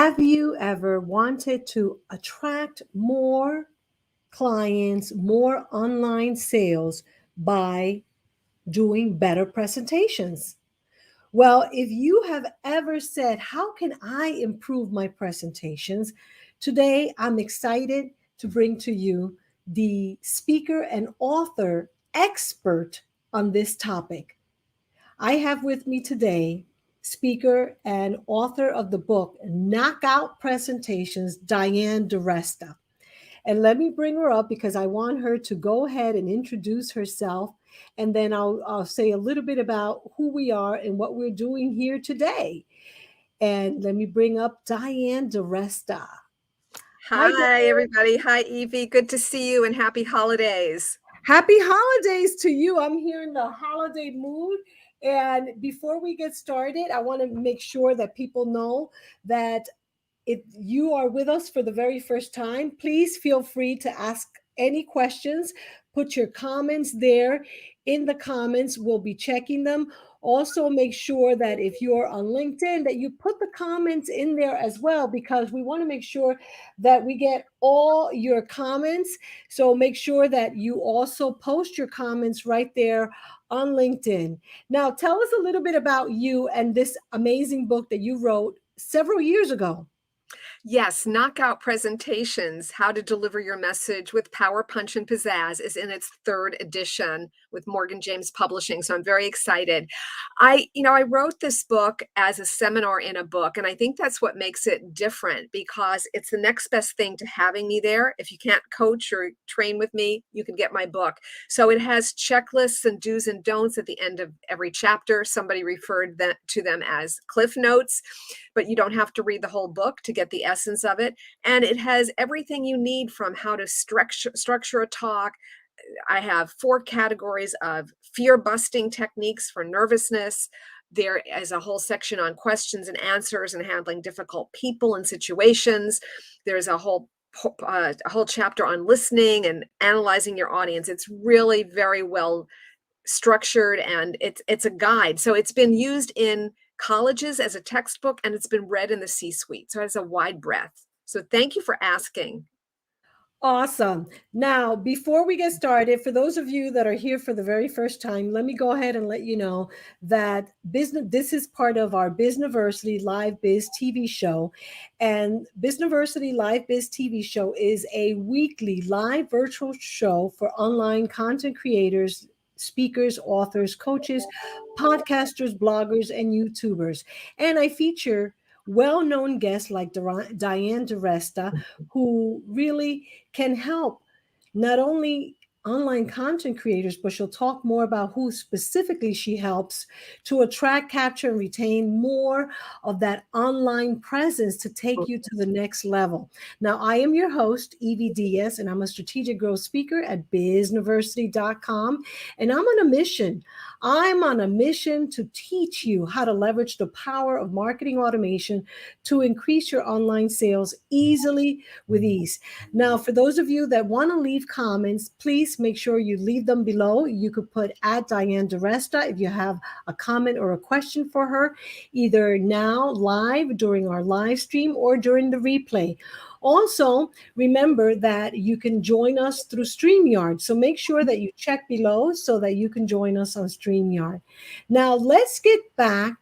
Have you ever wanted to attract more clients, more online sales by doing better presentations? Well, if you have ever said, how can I improve my presentations? Today, I'm excited to bring to you the speaker and author expert on this topic. I have with me today speaker and author of the book Knockout Presentations, Diane DiResta. And let me bring her up because I want her to go ahead and introduce herself. And then I'll say a little bit about who we are and what we're doing here today. And let me bring up Diane DiResta. Hi, everybody. Hi, Evie. Good to see you and happy holidays. Happy holidays to you. I'm here in the holiday mood. And before we get started, I want to make sure that people know that if you are with us for the very first time, please feel free to ask any questions. Put your comments there in the comments. We'll be checking them. Also, make sure that if you're on LinkedIn, that you put the comments in there as well, because we want to make sure that we get all your comments. So make sure that you also post your comments right there on LinkedIn. Now, tell us a little bit about you and this amazing book that you wrote several years ago. Yes, Knockout Presentations, How to Deliver Your Message with Power, Punch, and Pizzazz is in its third edition with Morgan James Publishing. So I'm very excited. I wrote this book as a seminar in a book, and I think that's what makes it different because it's the next best thing to having me there. If you can't coach or train with me, you can get my book. So it has checklists and do's and don'ts at the end of every chapter. Somebody referred to them as cliff notes, but you don't have to read the whole book to get the essence of it. And it has everything you need from how to structure a talk. I have 4 categories of fear-busting techniques for nervousness. There is a whole section on questions and answers and handling difficult people and situations. There's a whole chapter on listening and analyzing your audience. It's really very well structured, and it's a guide. So it's been used in colleges as a textbook, and it's been read in the C-suite. So it has a wide breadth. So thank you for asking. Awesome. Now, before we get started, for those of you that are here for the very first time, let me go ahead and let you know that this is part of our Bizniversity LiveBizTV show. And Bizniversity LiveBizTV show is a weekly live virtual show for online content creators, speakers, authors, coaches, podcasters, bloggers, and YouTubers. And I feature well-known guests like Diane DiResta, who really can help not only online content creators, but she'll talk more about who specifically she helps to attract, capture, and retain more of that online presence to take you to the next level. Now, I am your host, Evie Diaz, and I'm a strategic growth speaker at Bizniversity.com, and I'm on a mission. I'm on a mission to teach you how to leverage the power of marketing automation to increase your online sales easily with ease. Now, for those of you that want to leave comments, please make sure you leave them below. You could put at Diane DiResta if you have a comment or a question for her, either now live during our live stream or during the replay. Also, remember that you can join us through StreamYard. So make sure that you check below so that you can join us on StreamYard. Now, let's get back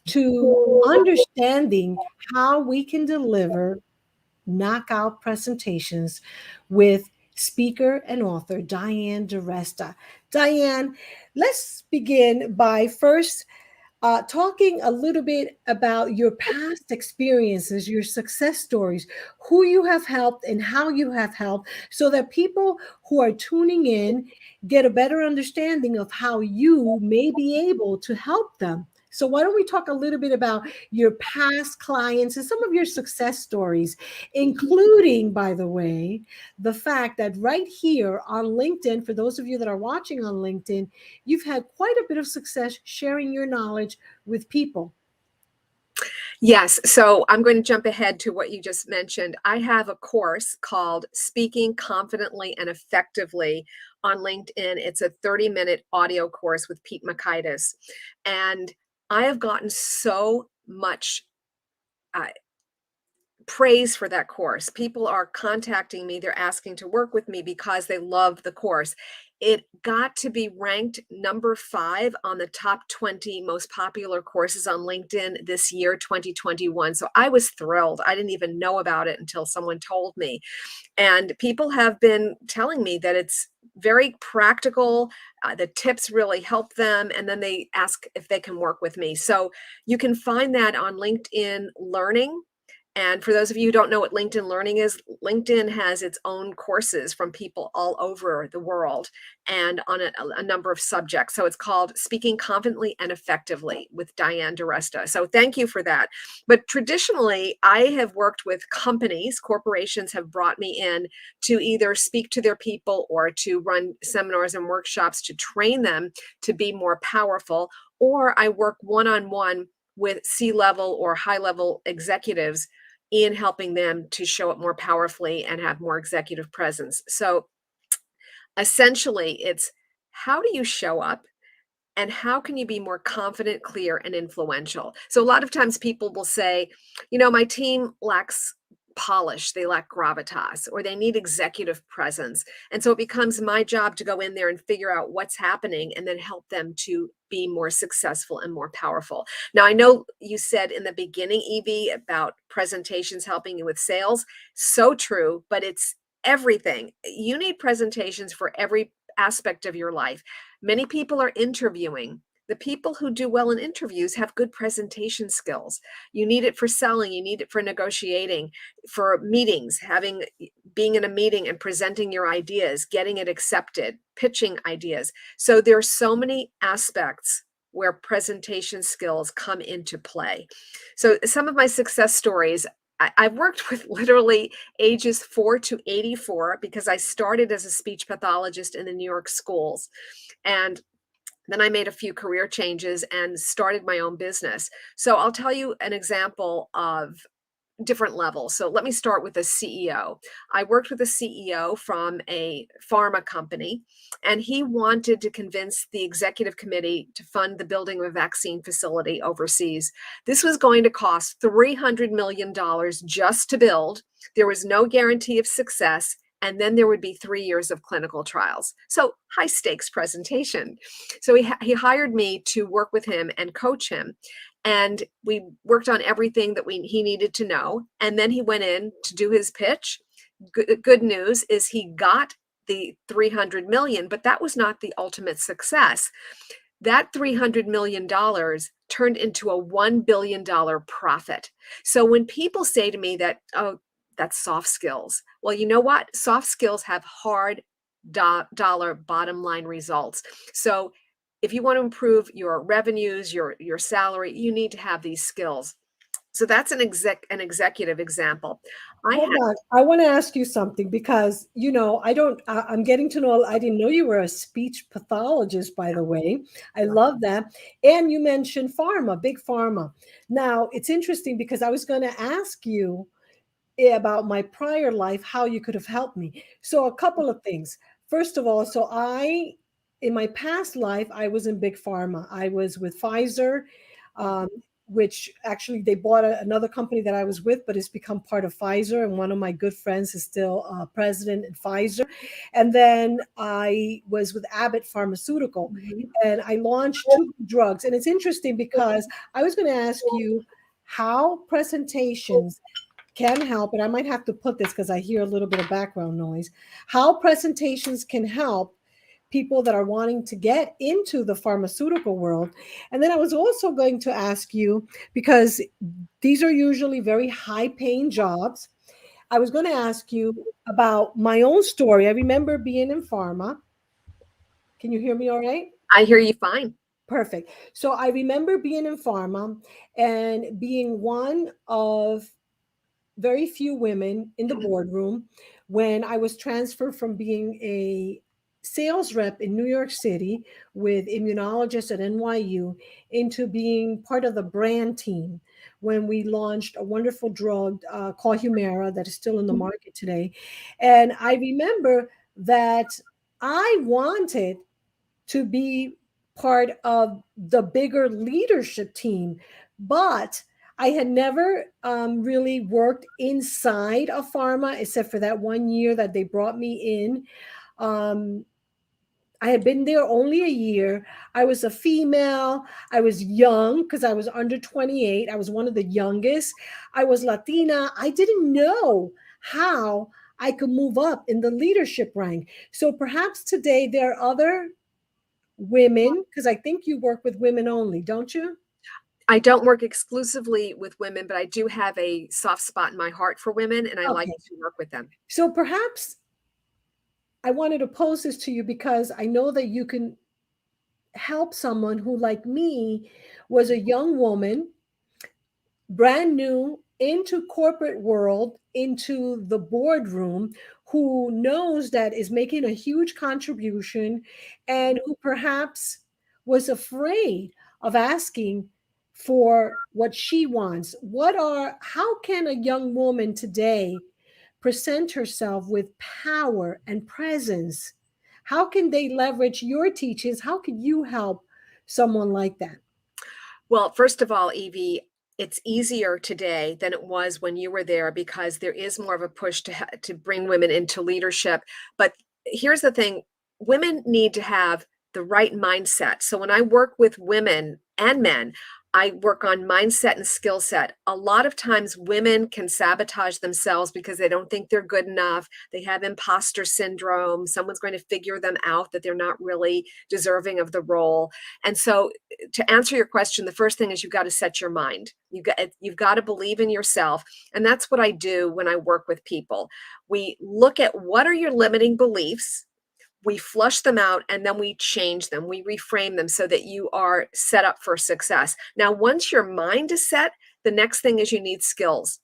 to understanding how we can deliver knockout presentations with speaker and author Diane DiResta. Diane, let's begin by first talking a little bit about your past experiences, your success stories, who you have helped and how you have helped, so that people who are tuning in get a better understanding of how you may be able to help them. So why don't we talk a little bit about your past clients and some of your success stories, including, by the way, the fact that right here on LinkedIn, for those of you that are watching on LinkedIn, you've had quite a bit of success sharing your knowledge with people. Yes. So I'm going to jump ahead to what you just mentioned. I have a course called Speaking Confidently and Effectively on LinkedIn. It's a 30-minute audio course with Pete Makaitis. And I have gotten so much praise for that course. People are contacting me. They're asking to work with me because they love the course. It got to be ranked number 5 on the top 20 most popular courses on LinkedIn this year, 2021. So I was thrilled. I didn't even know about it until someone told me. And people have been telling me that it's very practical. The tips really help them. And then they ask if they can work with me. So you can find that on LinkedIn Learning. And for those of you who don't know what LinkedIn Learning is, LinkedIn has its own courses from people all over the world and on a number of subjects. So it's called Speaking Confidently and Effectively with Diane DiResta. So thank you for that. But traditionally, I have worked with companies. Corporations have brought me in to either speak to their people or to run seminars and workshops to train them to be more powerful. Or I work one-on-one with C-level or high-level executives in helping them to show up more powerfully and have more executive presence. So essentially, it's how do you show up and how can you be more confident, clear, and influential? So a lot of times people will say, my team lacks polish, they lack gravitas, or they need executive presence. And so it becomes my job to go in there and figure out what's happening and then help them to be more successful and more powerful. Now, I know you said in the beginning, Evie, about presentations helping you with sales. So true, but it's everything. You need presentations for every aspect of your life. Many people are interviewing. The people who do well in interviews have good presentation skills. You need it for selling. You need it for negotiating, for meetings, being in a meeting and presenting your ideas, getting it accepted, pitching ideas. So there are so many aspects where presentation skills come into play. So some of my success stories, I've worked with literally ages 4 to 84 because I started as a speech pathologist in the New York schools. And then I made a few career changes and started my own business. So I'll tell you an example of different levels. So let me start with a CEO. I worked with a CEO from a pharma company, and he wanted to convince the executive committee to fund the building of a vaccine facility overseas. This was going to cost $300 million just to build. There was no guarantee of success. And then there would be 3 years of clinical trials. So high stakes presentation. So he hired me to work with him and coach him. And we worked on everything that he needed to know. And then he went in to do his pitch. Good news is he got the 300 million, but that was not the ultimate success. That $300 million turned into a $1 billion profit. So when people say to me that, oh, that's soft skills. Well, you know what? Soft skills have hard dollar bottom line results. So if you want to improve your revenues, your salary, you need to have these skills. So that's an executive example. Hold on. I want to ask you something because, I'm getting to know, I didn't know you were a speech pathologist, by the way. I love that. And you mentioned pharma, big pharma. Now, it's interesting because I was going to ask you about my prior life, how you could have helped me. So a couple of things. First of all, in my past life, I was in big pharma. I was with Pfizer, which actually they bought another company that I was with, but it's become part of Pfizer. And one of my good friends is still president at Pfizer. And then I was with Abbott Pharmaceutical, and I launched 2 drugs. And it's interesting because I was going to ask you how presentations can help, and I might have to put this because I hear a little bit of background noise, how presentations can help people that are wanting to get into the pharmaceutical world. And then I was also going to ask you, because these are usually very high paying jobs, I was going to ask you about my own story. I remember being in pharma. Can you hear me all right? I hear you fine. Perfect. So I remember being in pharma and being one of very few women in the boardroom when I was transferred from being a sales rep in New York City with immunologists at NYU into being part of the brand team when we launched a wonderful drug called Humira that is still in the market today. And I remember that I wanted to be part of the bigger leadership team, but I had never really worked inside a pharma except for that 1 year that they brought me in. Um, I had been there only a year. I was a female. I was young because I was under 28. I was one of the youngest. I was Latina. I didn't know how I could move up in the leadership rank. So perhaps today there are other women, because I think you work with women only, don't you? I don't work exclusively with women, but I do have a soft spot in my heart for women, and I like Okay. to work with them. So perhaps I wanted to pose this to you because I know that you can help someone who, like me, was a young woman, brand new into corporate world, into the boardroom, who knows that is making a huge contribution and who perhaps was afraid of asking for what she wants. How can a young woman today present herself with power and presence? How can they leverage your teachings? How can you help someone like that? Well, first of all, Evie, it's easier today than it was when you were there because there is more of a push to bring women into leadership. But here's the thing, women need to have the right mindset. So when I work with women and men, I work on mindset and skill set. A lot of times women can sabotage themselves because they don't think they're good enough. They have imposter syndrome. Someone's going to figure them out that they're not really deserving of the role. And so to answer your question, the first thing is you've got to set your mind. You've got to believe in yourself. And that's what I do when I work with people. We look at what are your limiting beliefs, we flush them out, and then we change them. We reframe them so that you are set up for success. Now, once your mind is set, the next thing is you need skills.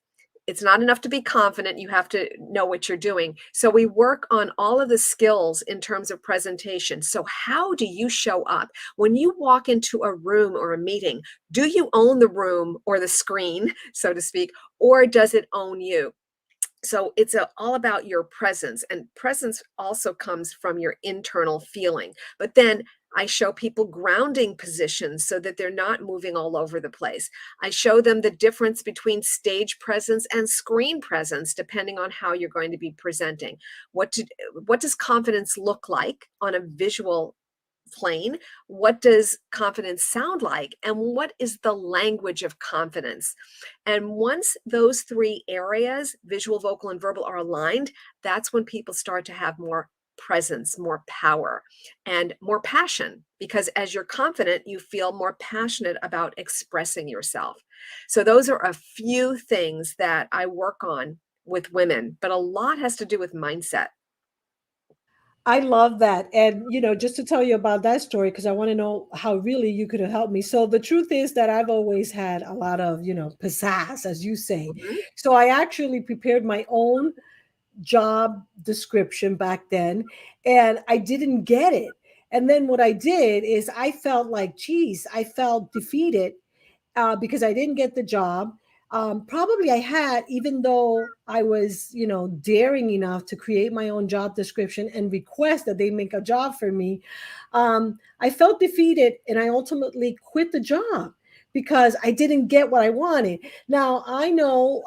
It's not enough to be confident. You have to know what you're doing. So we work on all of the skills in terms of presentation. So how do you show up? When you walk into a room or a meeting, do you own the room or the screen, so to speak, or does it own you? So it's all about your presence, and presence also comes from your internal feeling. But then I show people grounding positions so that they're not moving all over the place. I show them the difference between stage presence and screen presence, depending on how you're going to be presenting. What does confidence look like on a visual plane? What does confidence sound like? And what is the language of confidence? And once those three areas, visual, vocal, and verbal, are aligned, that's when people start to have more presence, more power, and more passion. Because as you're confident, you feel more passionate about expressing yourself. So, those are a few things that I work on with women, but a lot has to do with mindset. I love that. And, just to tell you about that story, because I want to know how really you could have helped me. So, the truth is that I've always had a lot of, pizzazz, as you say. Mhm. So, I actually prepared my own job description back then, and I didn't get it. And then what I did is I felt like, geez, I felt defeated because I didn't get the job. Probably I had, even though I was, daring enough to create my own job description and request that they make a job for me. I felt defeated and I ultimately quit the job because I didn't get what I wanted. Now, I know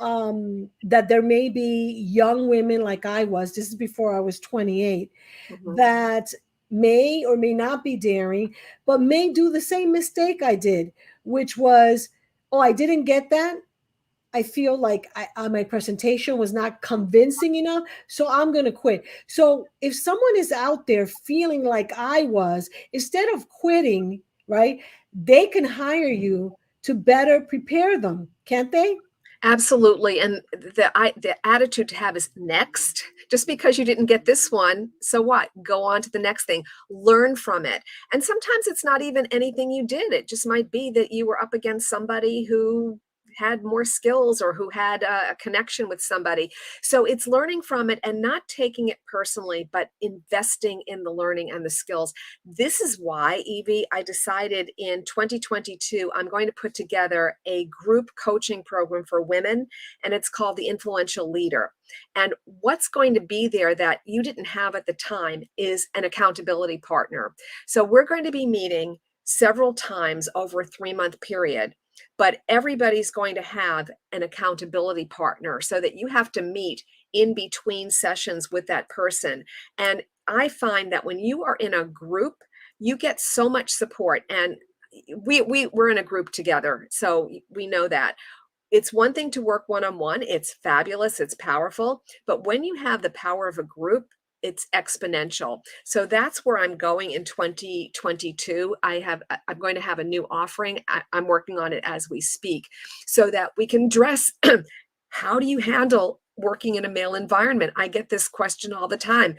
that there may be young women like I was, this is before I was 28, Mhm. that may or may not be daring, but may do the same mistake I did, which was, oh, I didn't get that. I feel like my presentation was not convincing enough, so I'm going to quit. So if someone is out there feeling like I was, instead of quitting, right, they can hire you to better prepare them, can't they? Absolutely. And the attitude to have is next. Just because you didn't get this one, so what? Go on to the next thing. Learn from it. And sometimes it's not even anything you did. It just might be that you were up against somebody who had more skills or who had a connection with somebody. So it's learning from it and not taking it personally, but investing in the learning and the skills. This is why, Evie, I decided in 2022, I'm going to put together a group coaching program for women, and it's called The Influential Leader. And what's going to be there that you didn't have at the time is an accountability partner. So we're going to be meeting several times over a 3-month period. but everybody's going to have an accountability partner so that you have to meet in between sessions with that person. And I find that when you are in a group, you get so much support. And we're in a group together, so we know that. It's one thing to work one-on-one. It's fabulous. It's powerful. But when you have the power of a group, it's exponential. So that's where I'm going in 2022. I'm going to have a new offering. I'm working on it as we speak so that we can address how do you handle working in a male environment? I get this question all the time.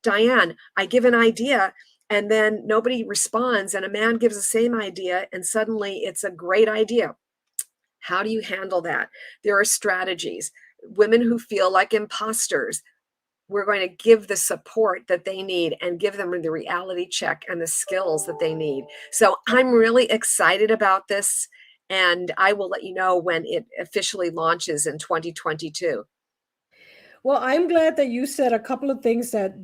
Diane, I give an idea and then nobody responds, and a man gives the same idea and suddenly it's a great idea. How do you handle that? There are strategies. Women who feel like imposters, we're going to give the support that they need and give them the reality check and the skills that they need. So I'm really excited about this, and I will let you know when it officially launches in 2022. Well, I'm glad that you said a couple of things that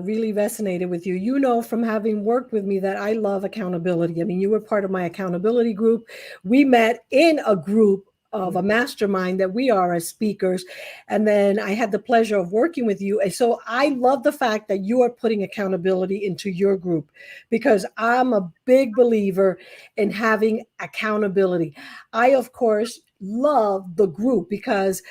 really resonated with you. You know, from having worked with me, that I love accountability. I mean, you were part of my accountability group. We met in a group of a mastermind that we are as speakers, and then I had the pleasure of working with you. And so I love the fact that you are putting accountability into your group, because I'm a big believer in having accountability. I, of course, love the group because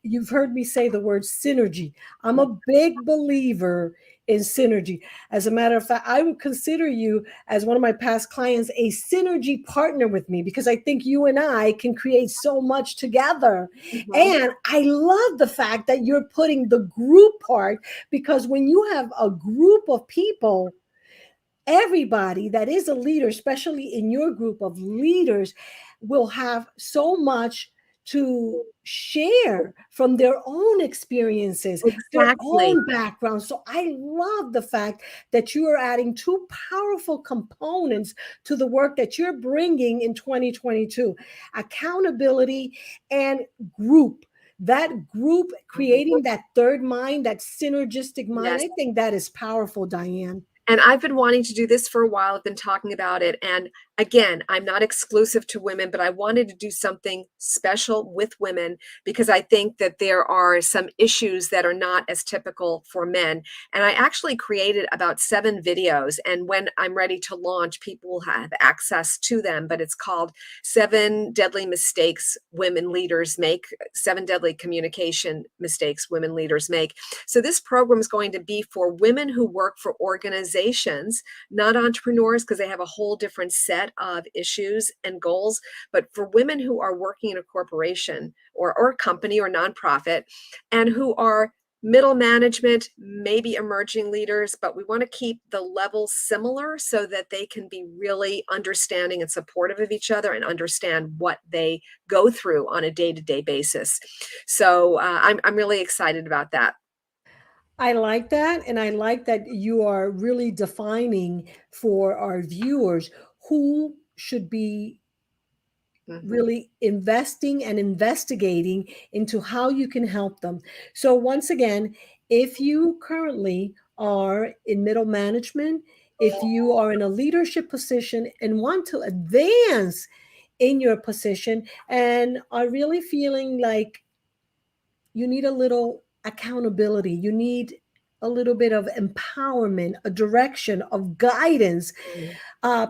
you've heard me say the word synergy. I'm a big believer in synergy. As a matter of fact, I would consider you, as one of my past clients, a synergy partner with me, because I think you and I can create so much together. And I love the fact that you're putting the group part, because when you have a group of people, everybody that is a leader, especially in your group of leaders, will have so much to share from their own experiences, their Exactly. own background. So I love the fact that you are adding two powerful components to the work that you're bringing in 2022: accountability and group. That group, creating that third mind, that synergistic mind, Yes. I think that is powerful, Diane. And I've been wanting to do this for a while. I've been talking about it. And again, I'm not exclusive to women, but I wanted to do something special with women because I think that there are some issues that are not as typical for men. And I actually created about 7 videos. And when I'm ready to launch, people will have access to them. But it's called 7 Deadly Mistakes Women Leaders Make, 7 Deadly Communication Mistakes Women Leaders Make. So this program is going to be for women who work for organizations, not entrepreneurs, because they have a whole different set of issues and goals, but for women who are working in a corporation or a company or nonprofit, and who are middle management, maybe emerging leaders, but we want to keep the levels similar so that they can be really understanding and supportive of each other and understand what they go through on a day-to-day basis. So I'm really excited about that. I like that. And I like that you are really defining for our viewers who should be really investing and investigating into how you can help them. So once again, if you currently are in middle management, if you are in a leadership position and want to advance in your position and are really feeling like you need a little accountability, you need a little bit of empowerment, a direction of guidance,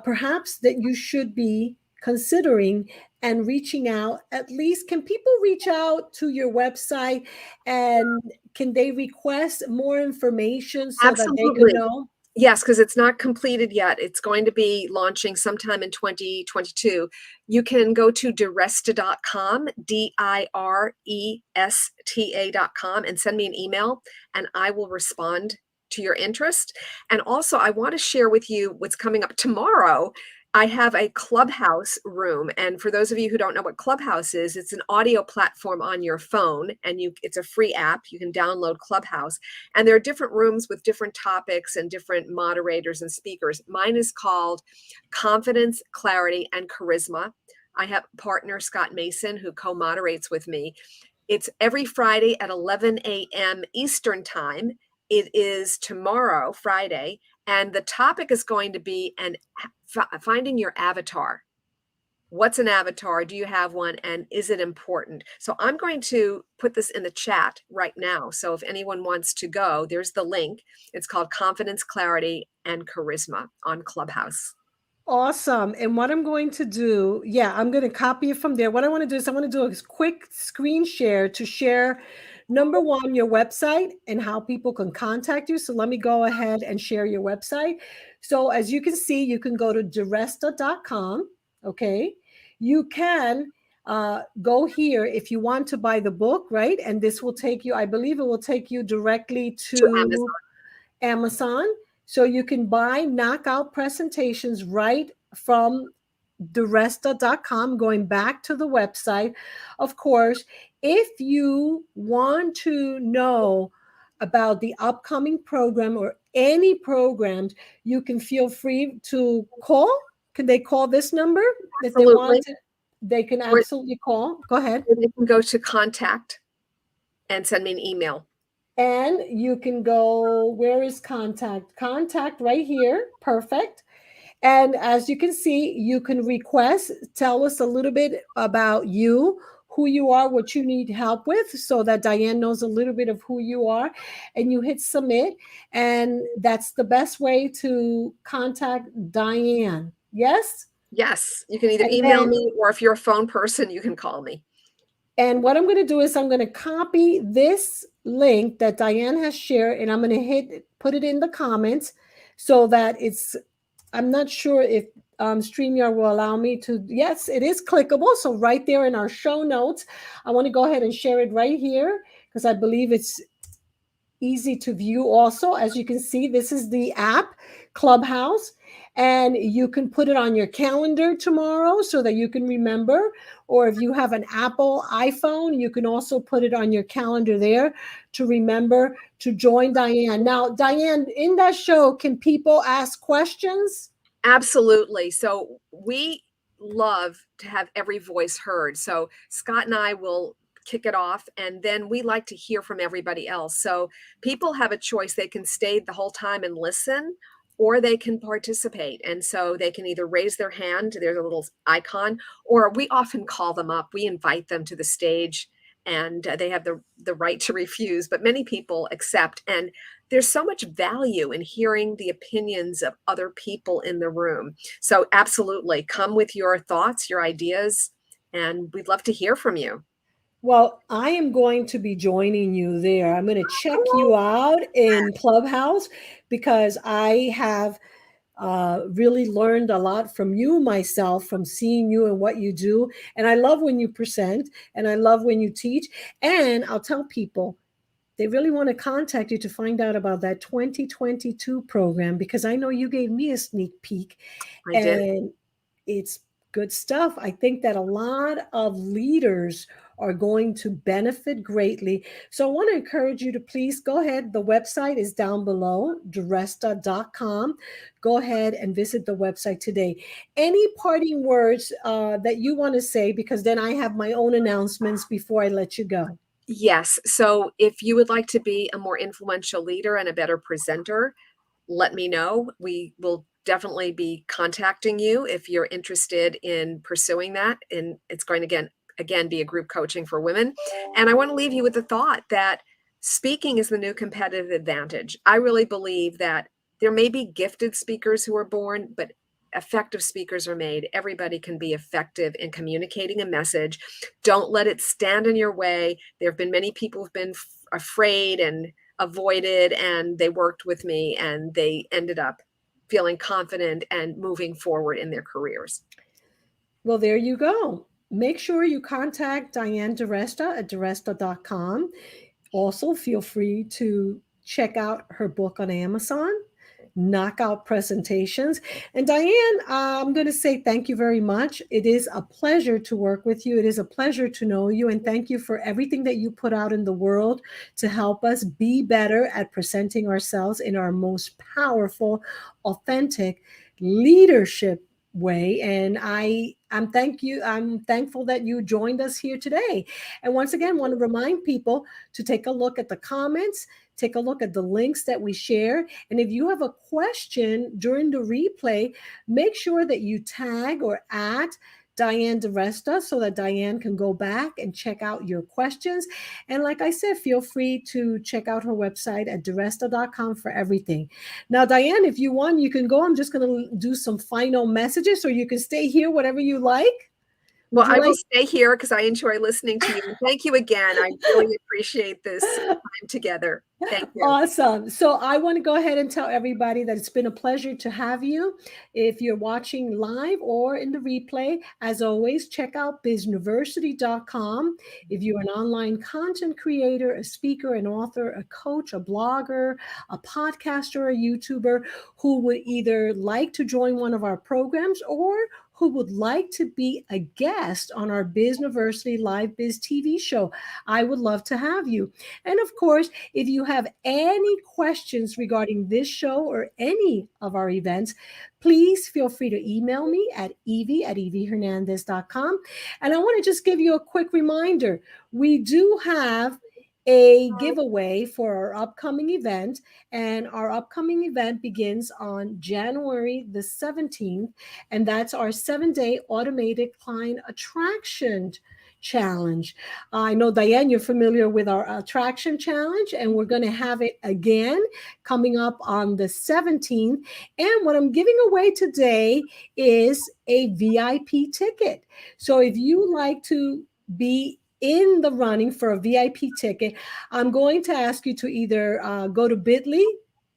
perhaps that you should be considering and reaching out. At least, can people reach out to your website, and can they request more information so that they could Absolutely. know? Yes, because it's not completed yet. It's going to be launching sometime in 2022. You can go to DiResta.com, DIRESTA.com, and send me an email, and I will respond to your interest. And also, I want to share with you what's coming up tomorrow. I have a Clubhouse room, and for those of you who don't know what Clubhouse is, it's an audio platform on your phone, and it's a free app. You can download Clubhouse, and there are different rooms with different topics and different moderators and speakers. Mine is called Confidence, Clarity, and Charisma. I have a partner, Scott Mason, who co-moderates with me. It's every Friday at 11 a.m. Eastern Time. It is tomorrow, Friday, and the topic is going to be finding your avatar. What's an avatar? Do you have one? And is it important? So I'm going to put this in the chat right now. So if anyone wants to go, there's the link. It's called Confidence, Clarity, and Charisma on Clubhouse. Awesome. And what I'm going to do, yeah, I'm going to copy it from there. What I want to do is I want to do a quick screen share to share, number one, your website and how people can contact you. So let me go ahead and share your website. So as you can see, you can go to DiResta.com. Okay. You can go here if you want to buy the book, right? And this will take you, I believe it will take you directly to Amazon. So you can buy knockout presentations right from DiResta.com, going back to the website. Of course, if you want to know about the upcoming program or any programs, you can feel free to call. Can they call this number if they want to? They can absolutely call. Go ahead. They can go to contact and send me an email. And you can go, where is contact? Contact right here. Perfect. And as you can see, you can request, tell us a little bit about you, who you are, what you need help with, so that Diane knows a little bit of who you are. And you hit submit. And that's the best way to contact Diane. Yes? Yes. You can either email me, or if you're a phone person, you can call me. And what I'm going to do is I'm going to copy this link that Diane has shared, and I'm going to put it in the comments so that I'm not sure if StreamYard will allow me to. Yes, it is clickable. So right there in our show notes, I want to go ahead and share it right here because I believe it's easy to view also. As you can see, this is the app Clubhouse, and you can put it on your calendar tomorrow so that you can remember. Or if you have an Apple iPhone, you can also put it on your calendar there to remember to join Diane. Now, Diane, in that show, can people ask questions? Absolutely. So we love to have every voice heard. So Scott and I will kick it off, and then we like to hear from everybody else. So people have a choice. They can stay the whole time and listen, or they can participate. And so they can either raise their hand, there's a little icon, or we often call them up. We invite them to the stage, and they have the right to refuse, but many people accept. And there's so much value in hearing the opinions of other people in the room. So absolutely, come with your thoughts, your ideas, and we'd love to hear from you. Well, I am going to be joining you there. I'm going to check you out in Clubhouse because I have really learned a lot from you myself, from seeing you and what you do. And I love when you present, and I love when you teach. And I'll tell people, they really want to contact you to find out about that 2022 program, because I know you gave me a sneak peek. I did. And it's good stuff. I think that a lot of leaders are going to benefit greatly. So I want to encourage you to please go ahead. The website is down below, DiResta.com. Go ahead and visit the website today. Any parting words that you want to say, because then I have my own announcements before I let you go. Yes. So if you would like to be a more influential leader and a better presenter, let me know. We will definitely be contacting you if you're interested in pursuing that. And it's going to again be a group coaching for women. And I want to leave you with the thought that speaking is the new competitive advantage. I really believe that there may be gifted speakers who are born, but effective speakers are made. Everybody can be effective in communicating a message. Don't let it stand in your way. There have been many people who've been afraid and avoided, and they worked with me and they ended up feeling confident and moving forward in their careers. Well, there you go. Make sure you contact Diane DiResta at DiResta.com. Also, feel free to check out her book on Amazon, Knockout Presentations. And Diane, I'm going to say thank you very much. It is a pleasure to work with you. It is a pleasure to know you. And thank you for everything that you put out in the world to help us be better at presenting ourselves in our most powerful, authentic leadership way. And I'm thankful that you joined us here today. And once again, want to remind people to take a look at the comments, take a look at the links that we share. And if you have a question during the replay, make sure that you tag or Diane DiResta so that Diane can go back and check out your questions. And like I said, feel free to check out her website at diresta.com for everything. Now, Diane, if you want, you can go. I'm just going to do some final messages, or you can stay here, whatever you like. Well, I will stay here because I enjoy listening to you. Thank you again. I really appreciate this time together. Thank you. Awesome. So I want to go ahead and tell everybody that it's been a pleasure to have you. If you're watching live or in the replay, as always, check out Bizniversity.com. If you're an online content creator, a speaker, an author, a coach, a blogger, a podcaster, a YouTuber who would either like to join one of our programs or who would like to be a guest on our Bizniversity LiveBizTV show, I would love to have you. And of course, if you have any questions regarding this show or any of our events, please feel free to email me at evie@eviehernandez.com. And I want to just give you a quick reminder. We do have a giveaway for our upcoming event, and our upcoming event begins on January the 17th, and that's our 7-day automated client attraction challenge. I know, Diane, you're familiar with our attraction challenge, and we're going to have it again coming up on the 17th. And what I'm giving away today is a VIP ticket. So if you like to be in the running for a VIP ticket, I'm going to ask you to either go to bit.ly,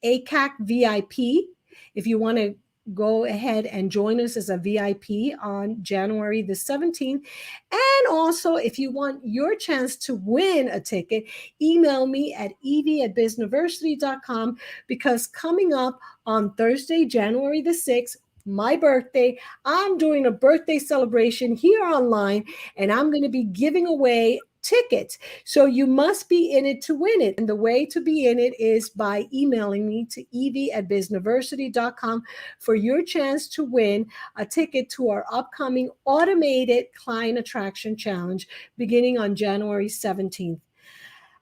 ACAC VIP, if you want to go ahead and join us as a VIP on January the 17th. And also, if you want your chance to win a ticket, email me at evie@bizniversity.com, because coming up on Thursday, January the 6th, my birthday, I'm doing a birthday celebration here online, and I'm going to be giving away tickets. So you must be in it to win it. And the way to be in it is by emailing me to evie@bizniversity.com for your chance to win a ticket to our upcoming automated client attraction challenge beginning on January 17th.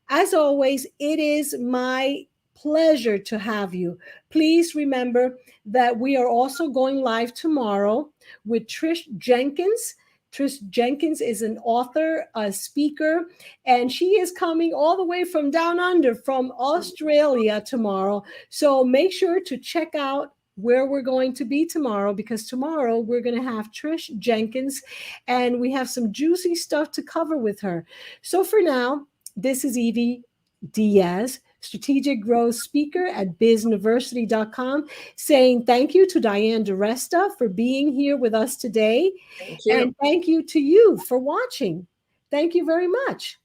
As always, it is my pleasure to have you. Please remember that we are also going live tomorrow with Trish Jenkins. Trish Jenkins is an author, a speaker, and she is coming all the way from down under, from Australia tomorrow. So make sure to check out where we're going to be tomorrow, because tomorrow we're going to have Trish Jenkins, and we have some juicy stuff to cover with her. So for now, this is Evie Diaz, Strategic Growth Speaker at Bizniversity.com, saying thank you to Diane DiResta for being here with us today. Thank you. And thank you to you for watching. Thank you very much.